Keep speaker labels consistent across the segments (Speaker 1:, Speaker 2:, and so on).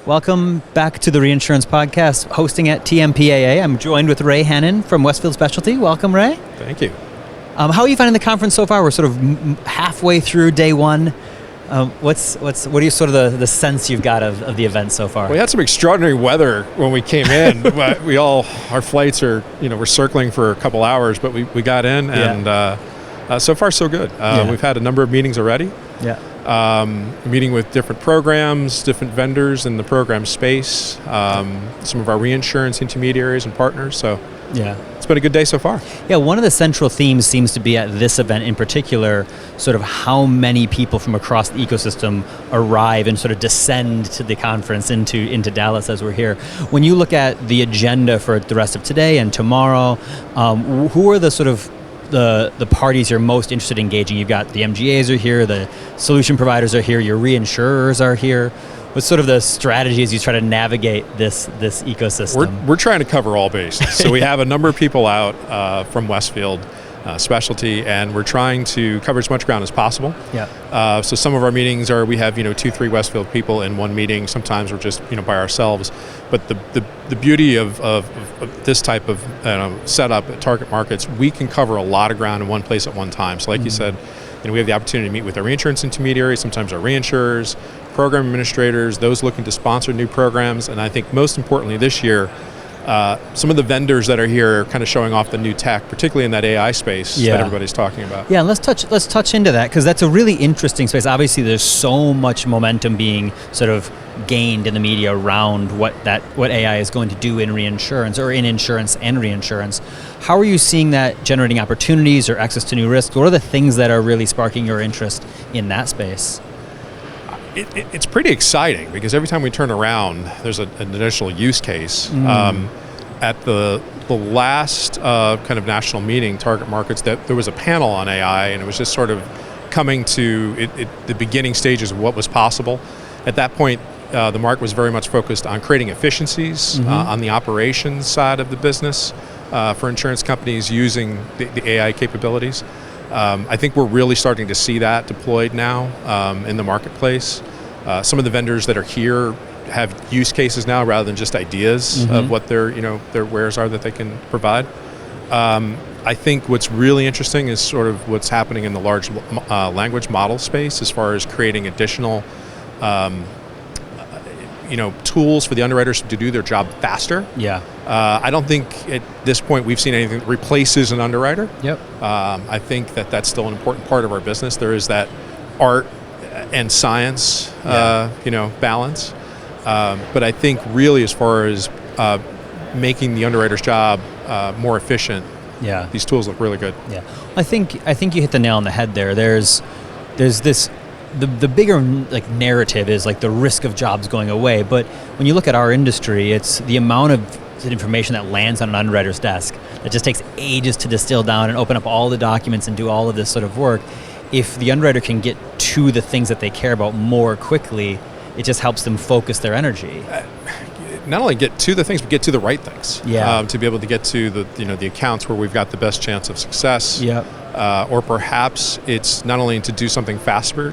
Speaker 1: Welcome back to the Reinsurance Podcast, hosting at TMPAA. I'm joined with Ray Hannon from Westfield Specialty. Welcome, Ray.
Speaker 2: Thank you.
Speaker 1: How are you finding the conference so far? We're sort of halfway through day one. What are you sort of the sense you've got of the event so far?
Speaker 2: We had some extraordinary weather when we came in. But our flights are, we're circling for a couple hours, but we got in and so far so good. We've had a number of meetings already.
Speaker 1: Yeah.
Speaker 2: Meeting with different programs, different vendors in the program space, some of our reinsurance intermediaries and partners. So
Speaker 1: yeah,
Speaker 2: it's been a good day so far.
Speaker 1: Yeah, one of the central themes seems to be at this event in particular, sort of how many people from across the ecosystem arrive and sort of descend to the conference into Dallas as we're here. When you look at the agenda for the rest of today and tomorrow, who are the sort of the parties you're most interested in engaging? You've got the MGAs are here, the solution providers are here, your reinsurers are here. What's sort of the strategy as you try to navigate this ecosystem?
Speaker 2: We're trying to cover all bases. So we have a number of people out from Westfield Specialty, and we're trying to cover as much ground as possible.
Speaker 1: Yeah.
Speaker 2: So some of our meetings are, we have 2-3 Westfield people in one meeting. Sometimes we're just by ourselves. But the beauty of this type of setup at target markets, we can cover a lot of ground in one place at one time. So like you said, we have the opportunity to meet with our reinsurance intermediaries, sometimes our reinsurers, program administrators, those looking to sponsor new programs, and I think most importantly this year, some of the vendors that are here are kind of showing off the new tech, particularly in that AI space that everybody's talking about.
Speaker 1: Yeah, let's touch into that, because that's a really interesting space. Obviously, there's so much momentum being sort of gained in the media around what AI is going to do in reinsurance or in insurance and reinsurance. How are you seeing that generating opportunities or access to new risks? What are the things that are really sparking your interest in that space?
Speaker 2: It's pretty exciting because every time we turn around, there's an additional use case. At the last kind of national meeting, Target Markets, that there was a panel on AI, and it was just sort of coming to the beginning stages of what was possible. At that point, the market was very much focused on creating efficiencies on the operations side of the business for insurance companies using the AI capabilities. I think we're really starting to see that deployed now in the marketplace. Some of the vendors that are here have use cases now rather than just ideas of what their wares are that they can provide. I think what's really interesting is sort of what's happening in the large language model space as far as creating additional tools for the underwriters to do their job faster.
Speaker 1: Yeah.
Speaker 2: I don't think at this point we've seen anything that replaces an underwriter.
Speaker 1: Yep.
Speaker 2: I think that's still an important part of our business. There is that art and science, balance. But I think really as far as making the underwriter's job more efficient, these tools look really good.
Speaker 1: Yeah. I think you hit the nail on the head there. There's this. The bigger narrative is the risk of jobs going away, but when you look at our industry, it's the amount of information that lands on an underwriter's desk that just takes ages to distill down and open up all the documents and do all of this sort of work. If the underwriter can get to the things that they care about more quickly, it just helps them focus their energy.
Speaker 2: Not only get to the things, but get to the right things.
Speaker 1: Yeah.
Speaker 2: To be able to get to the accounts where we've got the best chance of success.
Speaker 1: Yep.
Speaker 2: Or perhaps it's not only to do something faster,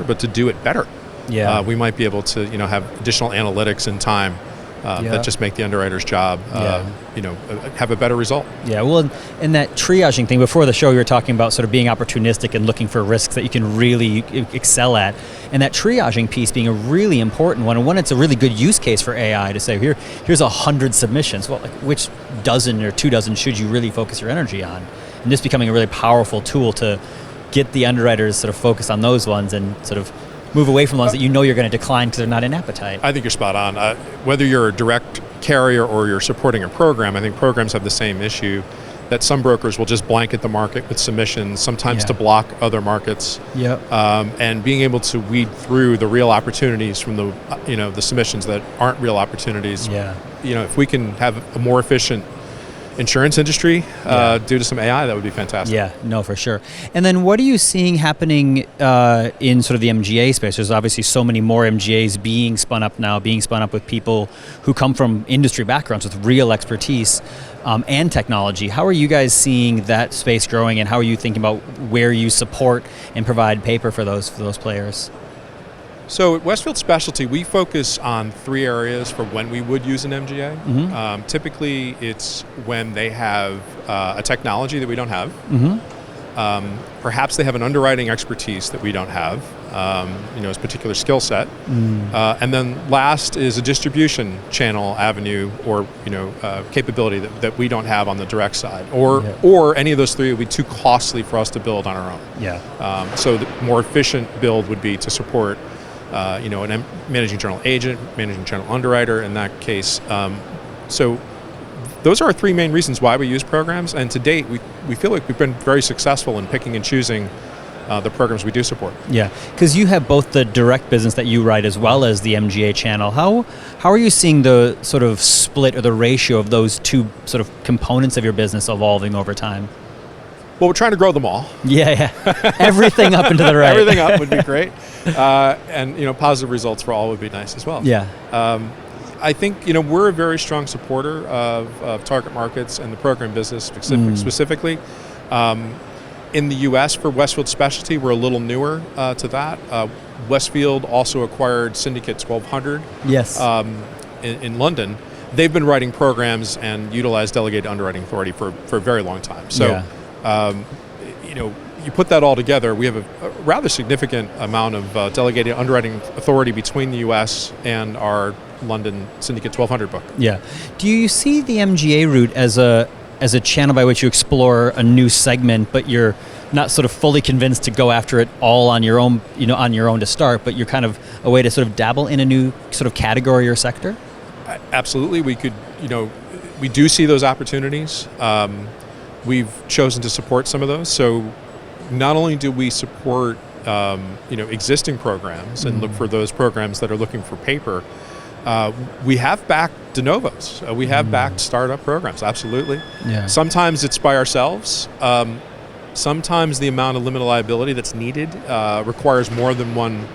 Speaker 2: but to do it better.
Speaker 1: Yeah.
Speaker 2: We might be able to have additional analytics in time that just make the underwriter's job have a better result.
Speaker 1: Yeah, well, and that triaging thing, before the show you were talking about sort of being opportunistic and looking for risks that you can really excel at, and that triaging piece being a really important one, and one it's a really good use case for AI to say, here's 100 submissions, well, which dozen or 2 dozen should you really focus your energy on? And this becoming a really powerful tool to get the underwriters sort of focused on those ones and sort of move away from ones that you're going to decline because they're not in appetite.
Speaker 2: I think you're spot on. Whether you're a direct carrier or you're supporting a program, I think programs have the same issue that some brokers will just blanket the market with submissions, sometimes to block other markets.
Speaker 1: Yep.
Speaker 2: And being able to weed through the real opportunities from the submissions that aren't real opportunities.
Speaker 1: Yeah.
Speaker 2: If we can have a more efficient insurance industry due to some AI, that would be fantastic.
Speaker 1: Yeah, no, for sure. And then what are you seeing happening in sort of the MGA space? There's obviously so many more MGAs being spun up with people who come from industry backgrounds with real expertise and technology. How are you guys seeing that space growing, and how are you thinking about where you support and provide paper for those players?
Speaker 2: So at Westfield Specialty, we focus on 3 areas for when we would use an MGA.
Speaker 1: Mm-hmm.
Speaker 2: Typically, it's when they have a technology that we don't have.
Speaker 1: Mm-hmm.
Speaker 2: Perhaps they have an underwriting expertise that we don't have, a particular skill set. And then last is a distribution channel avenue or capability that we don't have on the direct side, or any of those 3 would be too costly for us to build on our own.
Speaker 1: Yeah.
Speaker 2: So the more efficient build would be to support an managing general agent, managing general underwriter in that case. So those are our 3 main reasons why we use programs, and to date, we feel like we've been very successful in picking and choosing the programs we do support.
Speaker 1: Yeah, because you have both the direct business that you write as well as the MGA channel. How are you seeing the sort of split or the ratio of those 2 sort of components of your business evolving over time?
Speaker 2: Well, we're trying to grow them all.
Speaker 1: Yeah. Everything up and to the right.
Speaker 2: Everything up would be great. And positive results for all would be nice as well.
Speaker 1: Yeah.
Speaker 2: I think we're a very strong supporter of target markets and the program business specifically. In the U.S. for Westfield Specialty, we're a little newer to that. Westfield also acquired Syndicate 1200.
Speaker 1: Yes.
Speaker 2: In London. They've been writing programs and utilize delegated underwriting authority for a very long time. So, you put that all together, we have a rather significant amount of delegated underwriting authority between the U.S. and our London Syndicate 1200 book.
Speaker 1: Yeah. Do you see the MGA route as a channel by which you explore a new segment, but you're not sort of fully convinced to go after it all on your own, to start, but you're kind of a way to sort of dabble in a new sort of category or sector?
Speaker 2: Absolutely. We could, we do see those opportunities. We've chosen to support some of those. So not only do we support, existing programs and look for those programs that are looking for paper, we have backed de novos. We have backed startup programs, absolutely.
Speaker 1: Yeah.
Speaker 2: Sometimes it's by ourselves. Sometimes the amount of limited liability that's needed requires more than one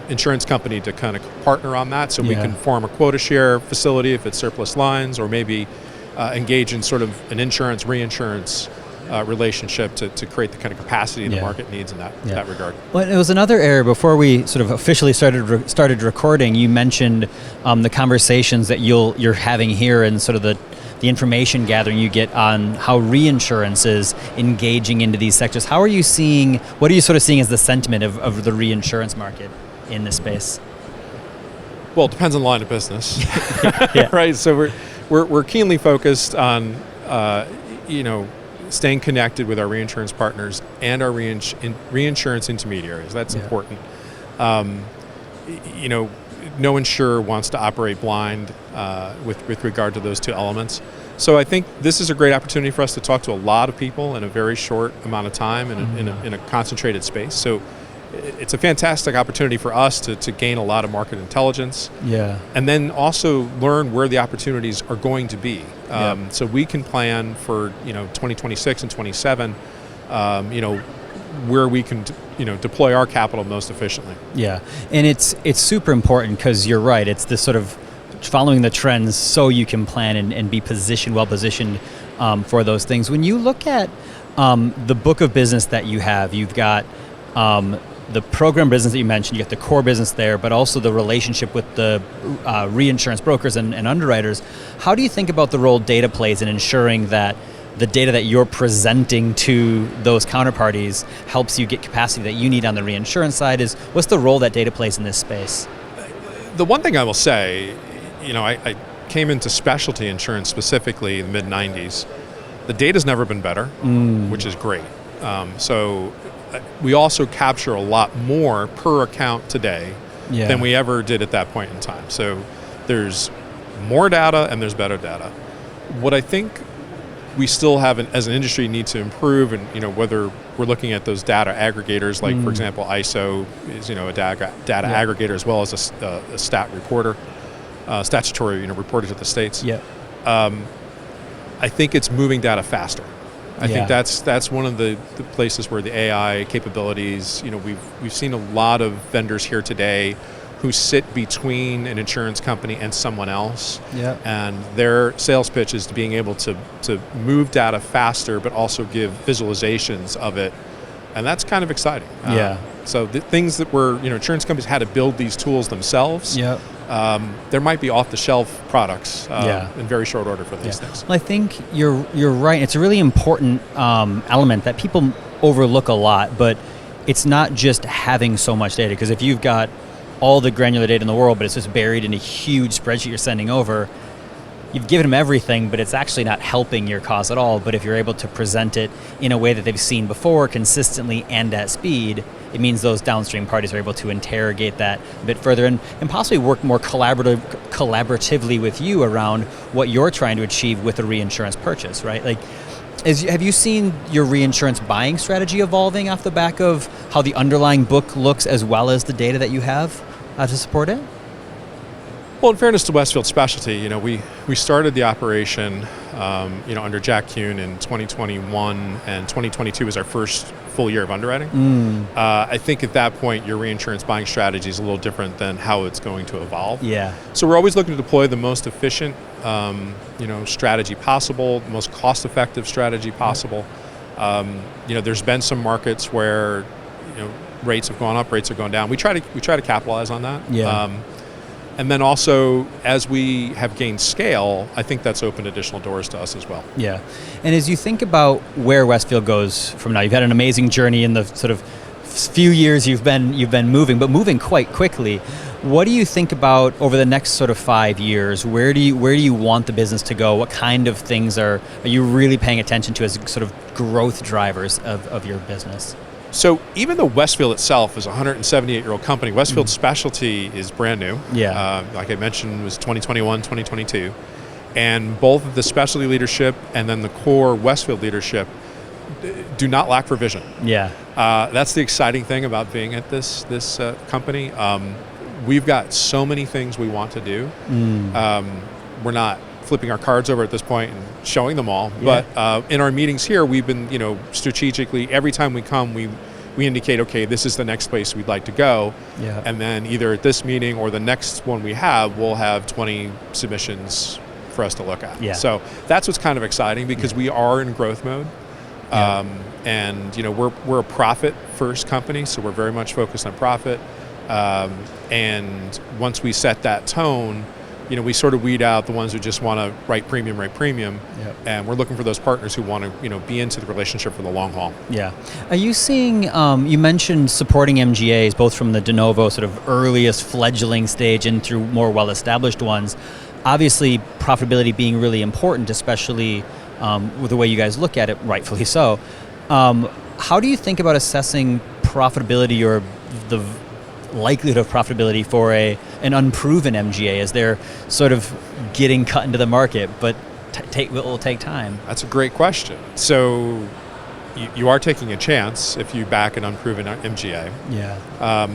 Speaker 2: insurance company to kind of partner on that. So we can form a quota share facility if it's surplus lines, or maybe engage in sort of an insurance, reinsurance relationship to create the kind of capacity the market needs in that regard.
Speaker 1: Well, it was another area before we sort of officially started recording. You mentioned the conversations that you're having here and sort of the information gathering you get on how reinsurance is engaging into these sectors. What are you sort of seeing as the sentiment of the reinsurance market in this space?
Speaker 2: Well, it depends on the line of business,
Speaker 1: Yeah.
Speaker 2: right? So we're keenly focused on, staying connected with our reinsurance partners and our reinsurance intermediaries. That's important. No insurer wants to operate blind with regard to those 2 elements. So I think this is a great opportunity for us to talk to a lot of people in a very short amount of time in a concentrated space. So it's a fantastic opportunity for us to gain a lot of market intelligence.
Speaker 1: Yeah.
Speaker 2: And then also learn where the opportunities are going to be. So we can plan for 2026 and 27, where we can deploy our capital most efficiently.
Speaker 1: Yeah, and it's super important because you're right. It's this sort of following the trends so you can plan and be well positioned for those things. When you look at the book of business that you have, you've got the program business that you mentioned, you got the core business there, but also the relationship with the reinsurance brokers and underwriters. How do you think about the role data plays in ensuring that the data that you're presenting to those counterparties helps you get capacity that you need on the reinsurance side? What's the role that data plays in this space?
Speaker 2: The one thing I will say, I came into specialty insurance specifically in the mid-90s. The data's never been better, which is great. So we also capture a lot more per account today than we ever did at that point in time. So there's more data and there's better data. What I think we still have, as an industry, need to improve, and whether we're looking at those data aggregators, like for example, ISO is a data aggregator as well as a stat reporter, statutory reported to the states.
Speaker 1: Yeah.
Speaker 2: I think it's moving data faster. I think that's one of the places where the AI capabilities. We've seen a lot of vendors here today who sit between an insurance company and someone else, and their sales pitch is to being able to move data faster, but also give visualizations of it, and that's kind of exciting. So the things that were, insurance companies had to build these tools themselves.
Speaker 1: Yep.
Speaker 2: There might be off-the-shelf products in very short order for these things.
Speaker 1: Well, I think you're right. It's a really important element that people overlook a lot, but it's not just having so much data, because if you've got all the granular data in the world, but it's just buried in a huge spreadsheet you're sending over, you've given them everything, but it's actually not helping your cause at all. But if you're able to present it in a way that they've seen before, consistently and at speed, it means those downstream parties are able to interrogate that a bit further and possibly work more collaboratively with you around what you're trying to achieve with a reinsurance purchase, right? Like, have you seen your reinsurance buying strategy evolving off the back of how the underlying book looks as well as the data that you have to support it?
Speaker 2: Well, in fairness to Westfield Specialty, we started the operation, under Jack Kuhn in 2021, and 2022 was our first full year of underwriting. I think at that point, your reinsurance buying strategy is a little different than how it's going to evolve.
Speaker 1: Yeah.
Speaker 2: So we're always looking to deploy the most efficient, strategy possible, the most cost-effective strategy possible. There's been some markets where, rates have gone up, rates have gone down. We try to capitalize on that.
Speaker 1: Yeah.
Speaker 2: And then also, as we have gained scale, I think that's opened additional doors to us as well.
Speaker 1: Yeah. And as you think about where Westfield goes from now, you've had an amazing journey in the sort of few years you've been moving, but moving quite quickly. What do you think about over the next sort of 5 years? Where do you want the business to go? What kind of things are you really paying attention to as sort of growth drivers of your business?
Speaker 2: So even though Westfield itself is a 178-year-old company, Westfield Specialty is brand new.
Speaker 1: Yeah.
Speaker 2: Like I mentioned, it was 2021, 2022. And both the specialty leadership and then the core Westfield leadership do not lack for vision.
Speaker 1: Yeah.
Speaker 2: That's the exciting thing about being at this company. We've got so many things we want to do. We're not flipping our cards over at this point and showing them all.
Speaker 1: Yeah.
Speaker 2: But in our meetings here, we've been, strategically, every time we come, we indicate, okay, this is the next place we'd like to go.
Speaker 1: Yeah.
Speaker 2: And then either at this meeting or the next one we have, we'll have 20 submissions for us to look at.
Speaker 1: Yeah.
Speaker 2: So that's what's kind of exciting, because we are in growth mode.
Speaker 1: Yeah.
Speaker 2: And we're a profit first company, so we're very much focused on profit. And once we set that tone, we sort of weed out the ones who just want to write premium,
Speaker 1: Yep.
Speaker 2: and we're looking for those partners who want to, be into the relationship for the long haul.
Speaker 1: Yeah. Are you seeing, you mentioned supporting MGAs, both from the de novo sort of earliest fledgling stage and through more well-established ones. Obviously, profitability being really important, especially with the way you guys look at it, rightfully so. How do you think about assessing profitability or the likelihood of profitability for an unproven MGA as they're sort of getting cut into the market, but it will take time?
Speaker 2: That's a great question. So you are taking a chance if you back an unproven MGA.
Speaker 1: Yeah.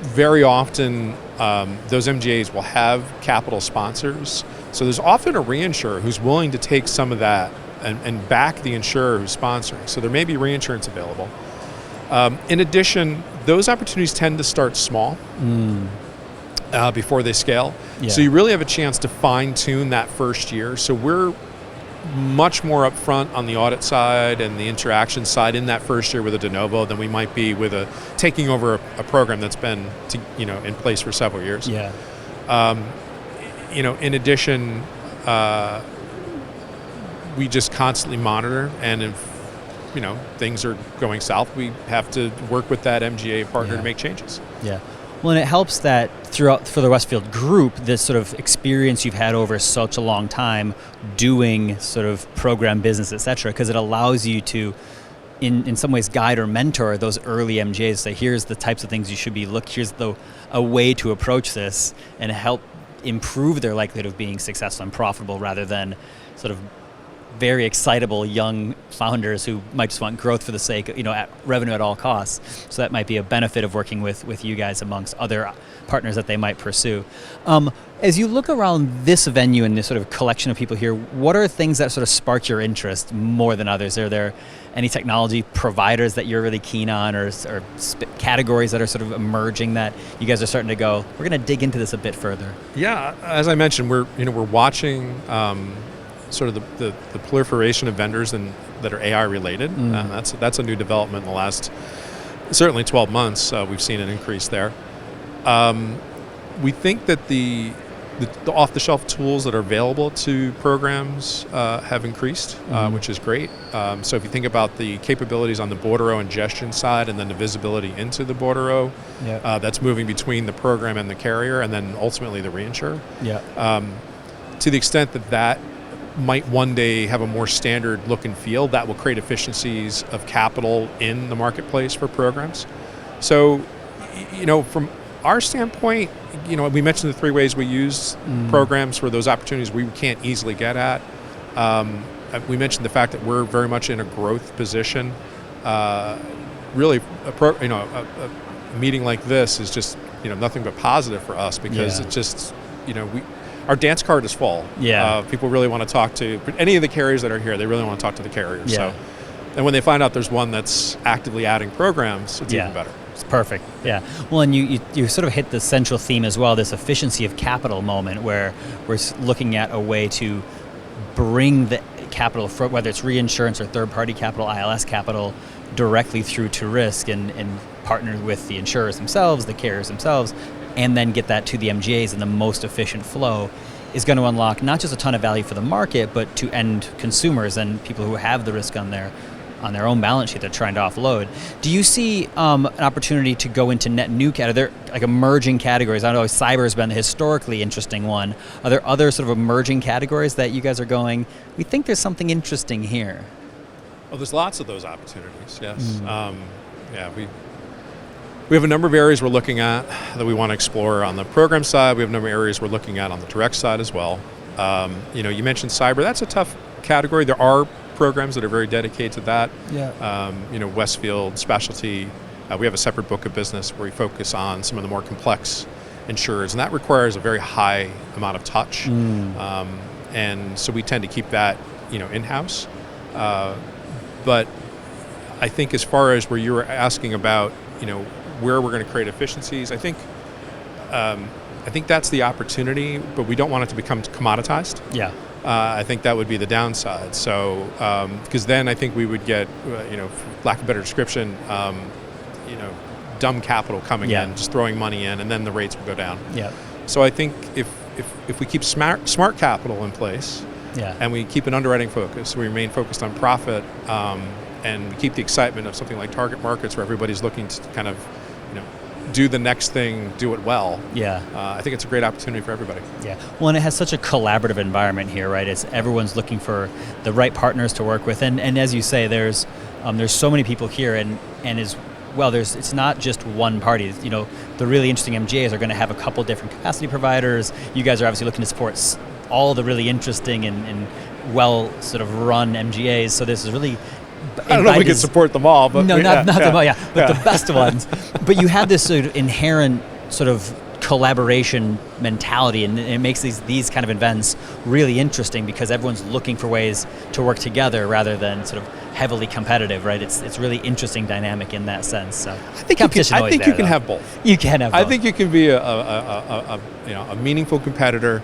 Speaker 2: Very often, those MGAs will have capital sponsors. So there's often a reinsurer who's willing to take some of that and back the insurer who's sponsoring. So there may be reinsurance available. In addition, those opportunities tend to start small before they scale.
Speaker 1: Yeah.
Speaker 2: So you really have a chance to fine-tune that first year. So we're much more upfront on the audit side and the interaction side in that first year with a de novo than we might be with taking over a program that's been in place for several years.
Speaker 1: Yeah.
Speaker 2: In addition, we just constantly monitor, and if things are going south, we have to work with that MGA partner to make changes.
Speaker 1: Yeah. Well, and it helps that for the Westfield Group, this sort of experience you've had over such a long time doing sort of program business, et cetera, because it allows you to, in some ways, guide or mentor those early MGAs. Say, here's the types of things you should be here's a way to approach this, and help improve their likelihood of being successful and profitable, rather than sort of very excitable young founders who might just want growth for the sake of, at revenue at all costs. So that might be a benefit of working with you guys amongst other partners that they might pursue. As you look around this venue and this sort of collection of people here, what are things that sort of spark your interest more than others? Are there any technology providers that you're really keen on, or categories that are sort of emerging that you guys are starting to go, we're going to dig into this a bit further?
Speaker 2: Yeah, as I mentioned, we're watching sort of the proliferation of vendors that are AI related. That's a new development in the last certainly 12 months, we've seen an increase there. We think that the off-the-shelf tools that are available to programs have increased, which is great. So if you think about the capabilities on the bordereau ingestion side and then the visibility into the bordereau, that's moving between the program and the carrier and then ultimately the reinsurer. To the extent that that might one day have a more standard look and feel, that will create efficiencies of capital in the marketplace for programs. So, from our standpoint, we mentioned the 3 ways we use programs for those opportunities we can't easily get at. We mentioned the fact that we're very much in a growth position. Really, a meeting like this is just nothing but positive for us because it just our dance card is full. People really want to talk to any of the carriers that are here. They really want to talk to the carriers. So, and when they find out there's one that's actively adding programs, it's even better.
Speaker 1: It's perfect. Well, and you sort of hit the central theme as well, this efficiency of capital moment where we're looking at a way to bring the capital, whether it's reinsurance or third-party capital, ILS capital, directly through to risk and partner with the insurers themselves, the carriers themselves, and then get that to the MGAs in the most efficient flow is going to unlock not just a ton of value for the market, but to end consumers and people who have the risk on their own balance sheet they're trying to offload. Do you see an opportunity to go into net new categories? Are there like emerging categories? I know cyber has been the historically interesting one. Are there other sort of emerging categories that you guys are going, we think there's something interesting here?
Speaker 2: Well, there's lots of those opportunities, yes. We have a number of areas we're looking at that we want to explore on the program side. We have a number of areas we're looking at on the direct side as well. You mentioned cyber. That's a tough category. There are programs that are very dedicated to that. Westfield, Specialty. We have a separate book of business where we focus on some of the more complex insurers, and that requires a very high amount of touch. And so we tend to keep that, in-house. But I think as far as where you were asking about, where we're going to create efficiencies, I think that's the opportunity, but we don't want it to become commoditized. I think that would be the downside. So, because then I think we would get, for lack of a better description, dumb capital coming in, just throwing money in, and then the rates will go down. So I think if we keep smart capital in place, and we keep an underwriting focus, we remain focused on profit, and we keep the excitement of something like target markets where everybody's looking to kind of, do the next thing, do it well. I think it's a great opportunity for everybody.
Speaker 1: Well, and it has such a collaborative environment here, right? It's everyone's looking for the right partners to work with, and as you say, there's so many people here, and as well, it's not just one party. The really interesting MGAs are going to have a couple different capacity providers. You guys are obviously looking to support all the really interesting and well sort of run MGAs. So this is really.
Speaker 2: I don't know if we can support them all, but
Speaker 1: not them all, but the best ones. But you have this sort of inherent sort of collaboration mentality, and it makes these kind of events really interesting because everyone's looking for ways to work together rather than sort of heavily competitive, right? It's really interesting dynamic in that sense. So
Speaker 2: I think you can have both.
Speaker 1: You can have both.
Speaker 2: I think you can be a meaningful competitor,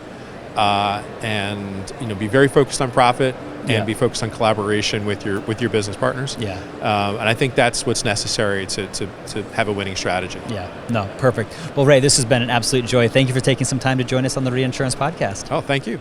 Speaker 2: and be very focused on profit. And be focused on collaboration with your business partners. And I think that's what's necessary to have a winning strategy.
Speaker 1: No, perfect. Well, Ray, this has been an absolute joy. Thank you for taking some time to join us on the Reinsurance Podcast.
Speaker 2: Oh, thank you.